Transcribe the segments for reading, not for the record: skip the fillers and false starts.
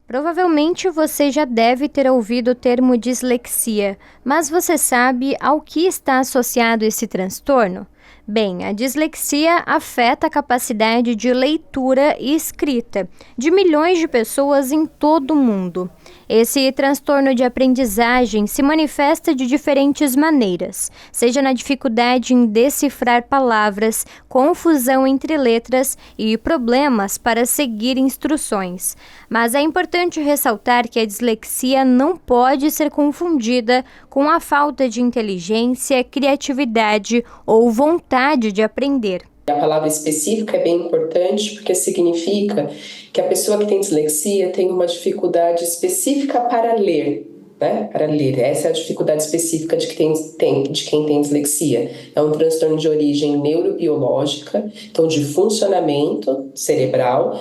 Provavelmente você já deve ter ouvido o termo dislexia, mas você sabe ao que está associado esse transtorno? Bem, a dislexia afeta a capacidade de leitura e escrita de milhões de pessoas em todo o mundo. Esse transtorno de aprendizagem se manifesta de diferentes maneiras, seja na dificuldade em decifrar palavras, confusão entre letras e problemas para seguir instruções. Mas é importante ressaltar que a dislexia não pode ser confundida com a falta de inteligência, criatividade ou vontade de aprender. A palavra específica é bem importante porque significa que a pessoa que tem dislexia tem uma dificuldade específica para ler, né? Para ler. Essa é a dificuldade específica de quem tem dislexia. É um transtorno de origem neurobiológica, então de funcionamento cerebral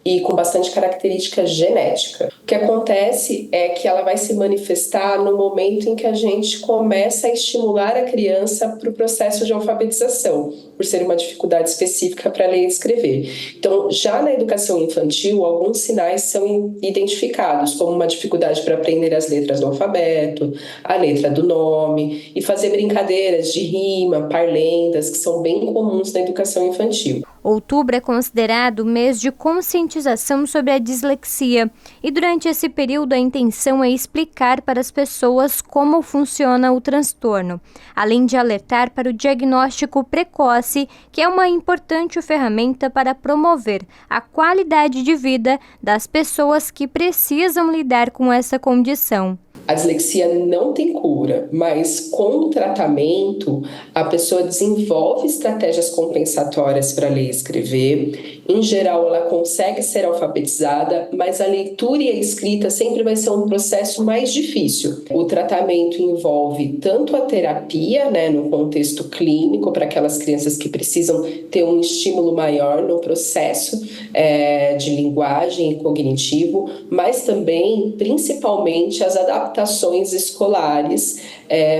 e com bastante característica genética. O que acontece é que ela vai se manifestar no momento em que a gente começa a estimular a criança para o processo de alfabetização, por ser uma dificuldade específica para ler e escrever. Então, já na educação infantil, alguns sinais são identificados, como uma dificuldade para aprender as letras do alfabeto, a letra do nome, e fazer brincadeiras de rima, parlendas, que são bem comuns na educação infantil. Outubro é considerado o mês de conscientização sobre a dislexia e durante esse período a intenção é explicar para as pessoas como funciona o transtorno, além de alertar para o diagnóstico precoce, que é uma importante ferramenta para promover a qualidade de vida das pessoas que precisam lidar com essa condição. A dislexia não tem cura, mas com o tratamento, a pessoa desenvolve estratégias compensatórias para ler e escrever. Em geral, ela consegue ser alfabetizada, mas a leitura e a escrita sempre vai ser um processo mais difícil. O tratamento envolve tanto a terapia, no contexto clínico, para aquelas crianças que precisam ter um estímulo maior no processo de linguagem e cognitivo, mas também, principalmente, as adaptações escolares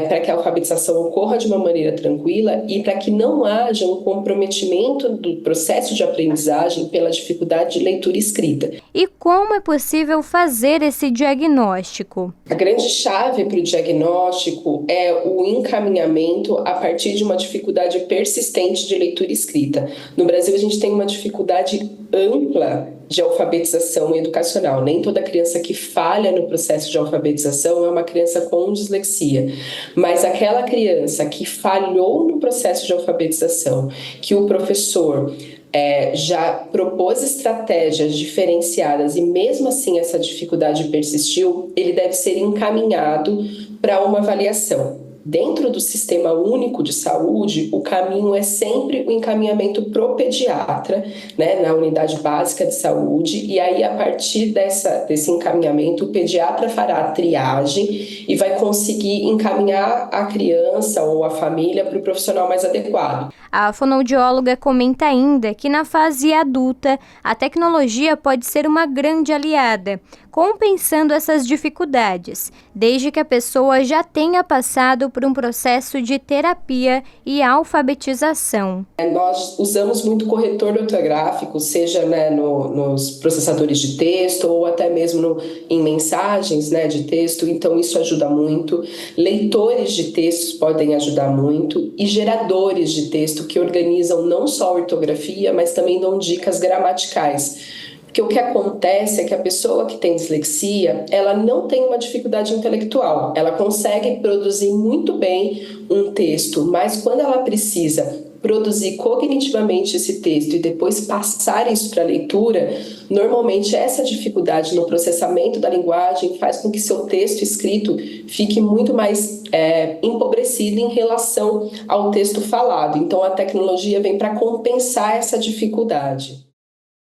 para que a alfabetização ocorra de uma maneira tranquila e para que não haja um comprometimento do processo de aprendizagem pela dificuldade de leitura e escrita. E como é possível fazer esse diagnóstico? A grande chave para o diagnóstico é o encaminhamento a partir de uma dificuldade persistente de leitura e escrita. No Brasil, a gente tem uma dificuldade ampla de alfabetização educacional. Nem toda criança que falha no processo de alfabetização é uma criança com dislexia, mas aquela criança que falhou no processo de alfabetização, que o professor já propôs estratégias diferenciadas e mesmo assim essa dificuldade persistiu, ele deve ser encaminhado para uma avaliação. Dentro do Sistema Único de Saúde, o caminho é sempre o encaminhamento pro pediatra, na unidade básica de saúde, e aí a partir desse encaminhamento, o pediatra fará a triagem e vai conseguir encaminhar a criança ou a família para o profissional mais adequado. A fonoaudióloga comenta ainda que na fase adulta, a tecnologia pode ser uma grande aliada, compensando essas dificuldades, desde que a pessoa já tenha passado por um processo de terapia e alfabetização. Nós usamos muito corretor ortográfico, seja nos processadores de texto ou até mesmo em mensagens de texto, então isso ajuda muito. Leitores de textos podem ajudar muito e geradores de texto que organizam não só a ortografia, mas também dão dicas gramaticais. Porque o que acontece é que a pessoa que tem dislexia, ela não tem uma dificuldade intelectual, ela consegue produzir muito bem um texto, mas quando ela precisa produzir cognitivamente esse texto e depois passar isso para a leitura, normalmente essa dificuldade no processamento da linguagem faz com que seu texto escrito fique muito mais empobrecido em relação ao texto falado. Então a tecnologia vem para compensar essa dificuldade.